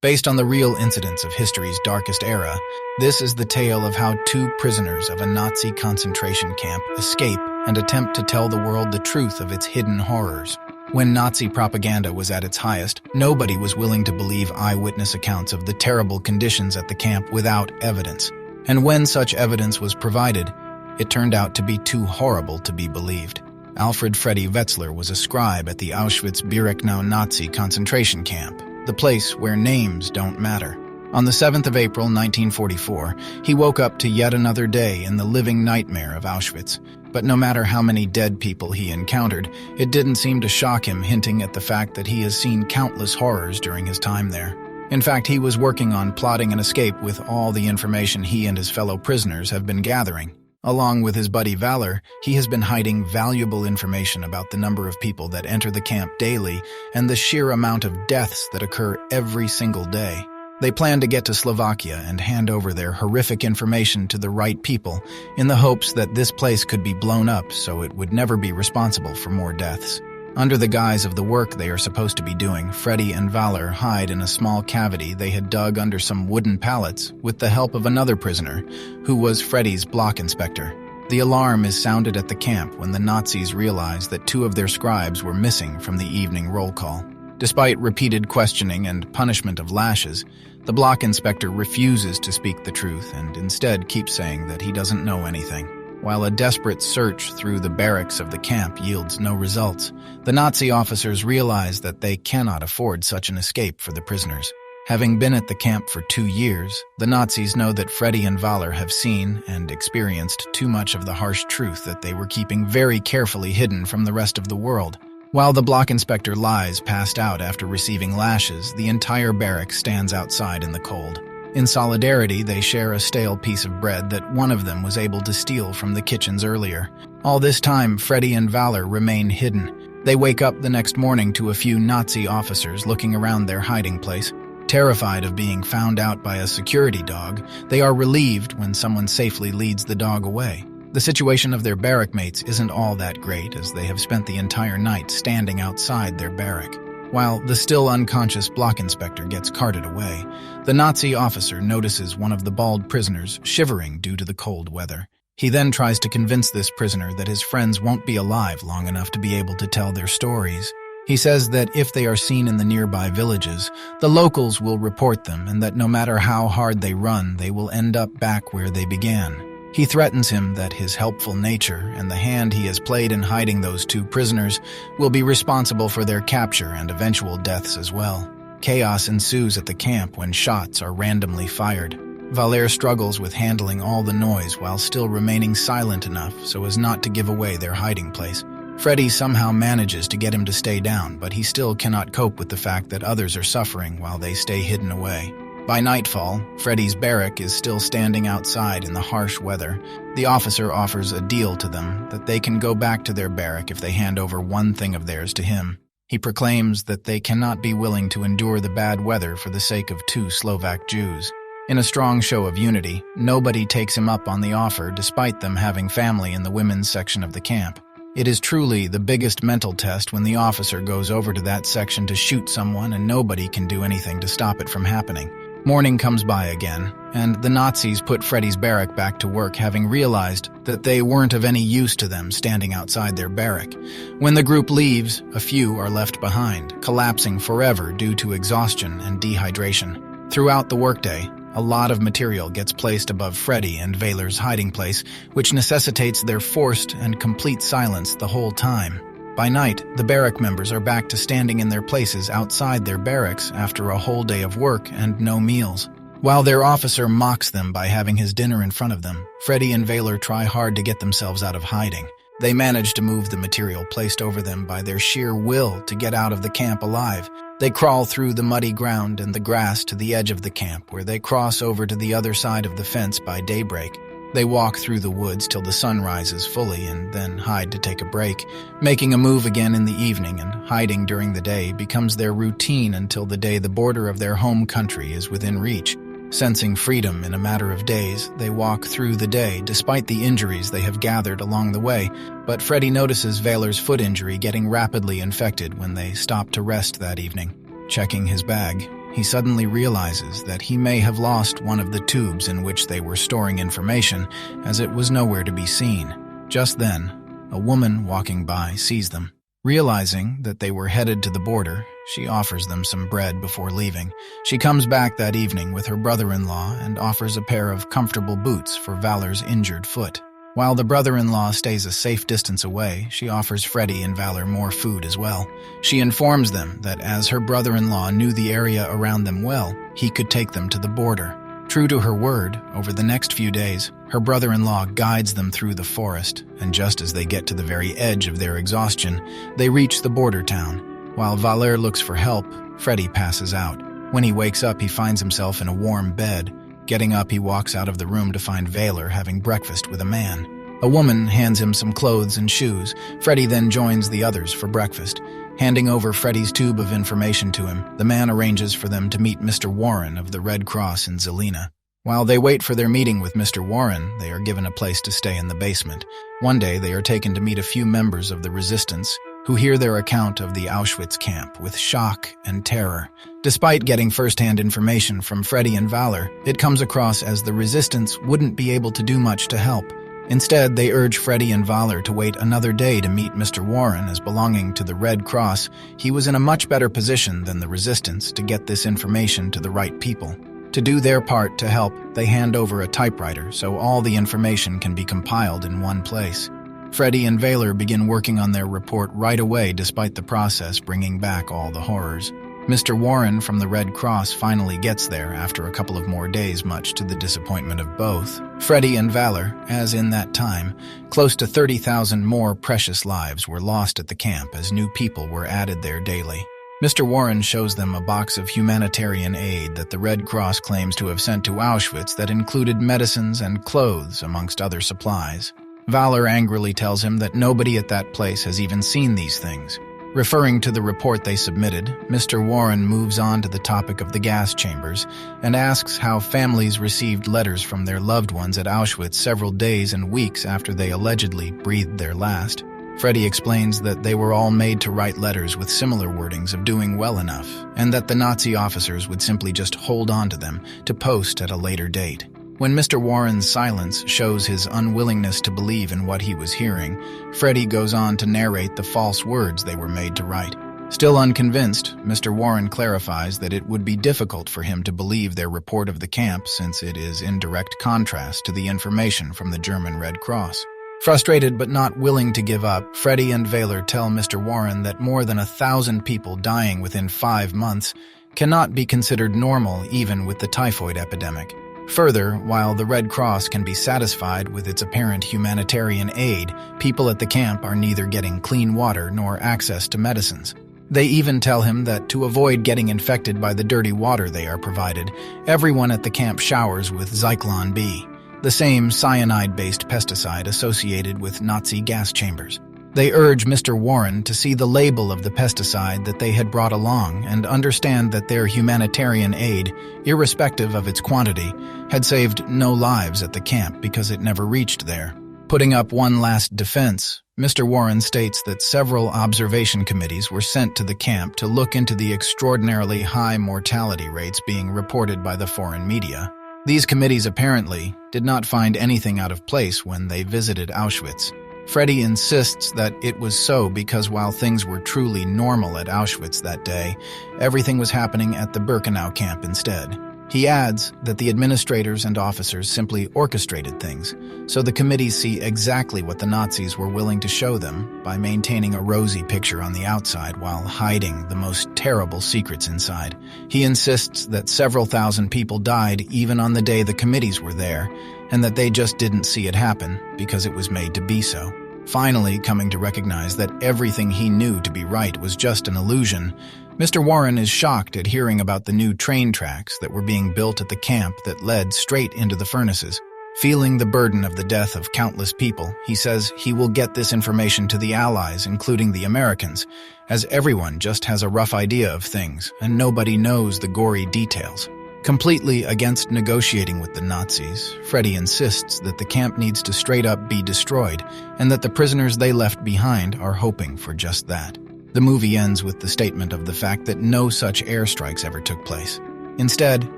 Based on the real incidents of history's darkest era, this is the tale of how two prisoners of a Nazi concentration camp escape and attempt to tell the world the truth of its hidden horrors. When Nazi propaganda was at its highest, nobody was willing to believe eyewitness accounts of the terrible conditions at the camp without evidence. And when such evidence was provided, it turned out to be too horrible to be believed. Alfred Freddy Wetzler was a scribe at the Auschwitz-Birkenau Nazi concentration camp, the place where names don't matter. On the 7th of April 1944, he woke up to yet another day in the living nightmare of Auschwitz. But no matter how many dead people he encountered, it didn't seem to shock him, hinting at the fact that he has seen countless horrors during his time there. In fact, he was working on plotting an escape with all the information he and his fellow prisoners have been gathering. Along with his buddy Valor, he has been hiding valuable information about the number of people that enter the camp daily and the sheer amount of deaths that occur every single day. They plan to get to Slovakia and hand over their horrific information to the right people in the hopes that this place could be blown up so it would never be responsible for more deaths. Under the guise of the work they are supposed to be doing, Freddy and Valor hide in a small cavity they had dug under some wooden pallets with the help of another prisoner, who was Freddy's block inspector. The alarm is sounded at the camp when the Nazis realize that two of their scribes were missing from the evening roll call. Despite repeated questioning and punishment of lashes, the block inspector refuses to speak the truth and instead keeps saying that he doesn't know anything. While a desperate search through the barracks of the camp yields no results, the Nazi officers realize that they cannot afford such an escape for the prisoners. Having been at the camp for 2 years, the Nazis know that Freddy and Valor have seen and experienced too much of the harsh truth that they were keeping very carefully hidden from the rest of the world. While the block inspector lies passed out after receiving lashes, the entire barrack stands outside in the cold. In solidarity, they share a stale piece of bread that one of them was able to steal from the kitchens earlier. All this time, Freddy and Valor remain hidden. They wake up the next morning to a few Nazi officers looking around their hiding place. Terrified of being found out by a security dog, they are relieved when someone safely leads the dog away. The situation of their barrack mates isn't all that great, as they have spent the entire night standing outside their barrack. While the still unconscious block inspector gets carted away, the Nazi officer notices one of the bald prisoners shivering due to the cold weather. He then tries to convince this prisoner that his friends won't be alive long enough to be able to tell their stories. He says that if they are seen in the nearby villages, the locals will report them, and that no matter how hard they run, they will end up back where they began. He threatens him that his helpful nature and the hand he has played in hiding those two prisoners will be responsible for their capture and eventual deaths as well. Chaos ensues at the camp when shots are randomly fired. Valère struggles with handling all the noise while still remaining silent enough so as not to give away their hiding place. Freddy somehow manages to get him to stay down, but he still cannot cope with the fact that others are suffering while they stay hidden away. By nightfall, Freddy's barrack is still standing outside in the harsh weather. The officer offers a deal to them that they can go back to their barrack if they hand over one thing of theirs to him. He proclaims that they cannot be willing to endure the bad weather for the sake of 2 Slovak Jews. In a strong show of unity, nobody takes him up on the offer despite them having family in the women's section of the camp. It is truly the biggest mental test when the officer goes over to that section to shoot someone and nobody can do anything to stop it from happening. Morning comes by again, and the Nazis put Freddy's barrack back to work, having realized that they weren't of any use to them standing outside their barrack. When the group leaves, a few are left behind, collapsing forever due to exhaustion and dehydration. Throughout the workday, a lot of material gets placed above Freddy and Valor's hiding place, which necessitates their forced and complete silence the whole time. By night, the barrack members are back to standing in their places outside their barracks after a whole day of work and no meals. While their officer mocks them by having his dinner in front of them, Freddy and Valor try hard to get themselves out of hiding. They manage to move the material placed over them by their sheer will to get out of the camp alive. They crawl through the muddy ground and the grass to the edge of the camp, where they cross over to the other side of the fence by daybreak. They walk through the woods till the sun rises fully and then hide to take a break. Making a move again in the evening and hiding during the day becomes their routine until the day the border of their home country is within reach. Sensing freedom in a matter of days, they walk through the day despite the injuries they have gathered along the way, but Freddy notices Valor's foot injury getting rapidly infected when they stop to rest that evening. Checking his bag, he suddenly realizes that he may have lost one of the tubes in which they were storing information, as it was nowhere to be seen. Just then, a woman walking by sees them. Realizing that they were headed to the border, she offers them some bread before leaving. She comes back that evening with her brother-in-law and offers a pair of comfortable boots for Valor's injured foot. While the brother-in-law stays a safe distance away, she offers Freddy and Valor more food as well. She informs them that as her brother-in-law knew the area around them well, he could take them to the border. True to her word, over the next few days, her brother-in-law guides them through the forest, and just as they get to the very edge of their exhaustion, they reach the border town. While Valor looks for help, Freddy passes out. When he wakes up, he finds himself in a warm bed. Getting up, he walks out of the room to find Valor having breakfast with a man. A woman hands him some clothes and shoes. Freddy then joins the others for breakfast. Handing over Freddy's tube of information to him, the man arranges for them to meet Mr. Warren of the Red Cross in Zelina. While they wait for their meeting with Mr. Warren, they are given a place to stay in the basement. One day, they are taken to meet a few members of the resistance, who hear their account of the Auschwitz camp with shock and terror. Despite getting first-hand information from Freddy and Valor, it comes across as the resistance wouldn't be able to do much to help. Instead, they urge Freddy and Valor to wait another day to meet Mr. Warren as belonging to the Red Cross. He was in a much better position than the resistance to get this information to the right people. To do their part to help, they hand over a typewriter so all the information can be compiled in one place. Freddy and Valor begin working on their report right away despite the process bringing back all the horrors. Mr. Warren from the Red Cross finally gets there after a couple of more days, much to the disappointment of both Freddy and Valor, as in that time, close to 30,000 more precious lives were lost at the camp as new people were added there daily. Mr. Warren shows them a box of humanitarian aid that the Red Cross claims to have sent to Auschwitz that included medicines and clothes, amongst other supplies. Valor angrily tells him that nobody at that place has even seen these things. Referring to the report they submitted, Mr. Warren moves on to the topic of the gas chambers and asks how families received letters from their loved ones at Auschwitz several days and weeks after they allegedly breathed their last. Freddy explains that they were all made to write letters with similar wordings of doing well enough, and that the Nazi officers would simply just hold on to them to post at a later date. When Mr. Warren's silence shows his unwillingness to believe in what he was hearing, Freddy goes on to narrate the false words they were made to write. Still unconvinced, Mr. Warren clarifies that it would be difficult for him to believe their report of the camp since it is in direct contrast to the information from the German Red Cross. Frustrated but not willing to give up, Freddy and Valor tell Mr. Warren that more than 1,000 people dying within 5 months cannot be considered normal even with the typhoid epidemic. Further, while the Red Cross can be satisfied with its apparent humanitarian aid, people at the camp are neither getting clean water nor access to medicines. They even tell him that to avoid getting infected by the dirty water they are provided, everyone at the camp showers with Zyklon B, the same cyanide-based pesticide associated with Nazi gas chambers. They urge Mr. Warren to see the label of the pesticide that they had brought along and understand that their humanitarian aid, irrespective of its quantity, had saved no lives at the camp because it never reached there. Putting up one last defense, Mr. Warren states that several observation committees were sent to the camp to look into the extraordinarily high mortality rates being reported by the foreign media. These committees apparently did not find anything out of place when they visited Auschwitz. Freddy insists that it was so because while things were truly normal at Auschwitz that day, everything was happening at the Birkenau camp instead. He adds that the administrators and officers simply orchestrated things, so the committees see exactly what the Nazis were willing to show them by maintaining a rosy picture on the outside while hiding the most terrible secrets inside. He insists that several thousand people died even on the day the committees were there, and that they just didn't see it happen because it was made to be so. Finally, coming to recognize that everything he knew to be right was just an illusion, Mr. Warren is shocked at hearing about the new train tracks that were being built at the camp that led straight into the furnaces. Feeling the burden of the death of countless people, he says he will get this information to the Allies, including the Americans, as everyone just has a rough idea of things and nobody knows the gory details. Completely against negotiating with the Nazis, Freddy insists that the camp needs to straight up be destroyed and that the prisoners they left behind are hoping for just that. The movie ends with the statement of the fact that no such airstrikes ever took place. Instead,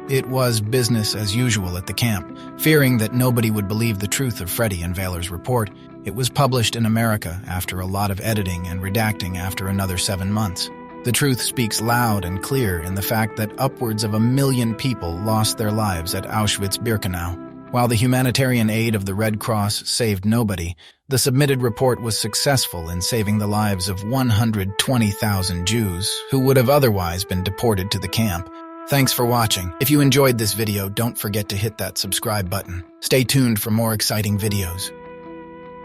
it was business as usual at the camp. Fearing that nobody would believe the truth of Freddie and Valer's report, it was published in America after a lot of editing and redacting after another 7 months. The truth speaks loud and clear in the fact that upwards of 1 million people lost their lives at Auschwitz-Birkenau. While the humanitarian aid of the Red Cross saved nobody, the submitted report was successful in saving the lives of 120,000 Jews who would have otherwise been deported to the camp. Thanks for watching. If you enjoyed this video, don't forget to hit that subscribe button. Stay tuned for more exciting videos.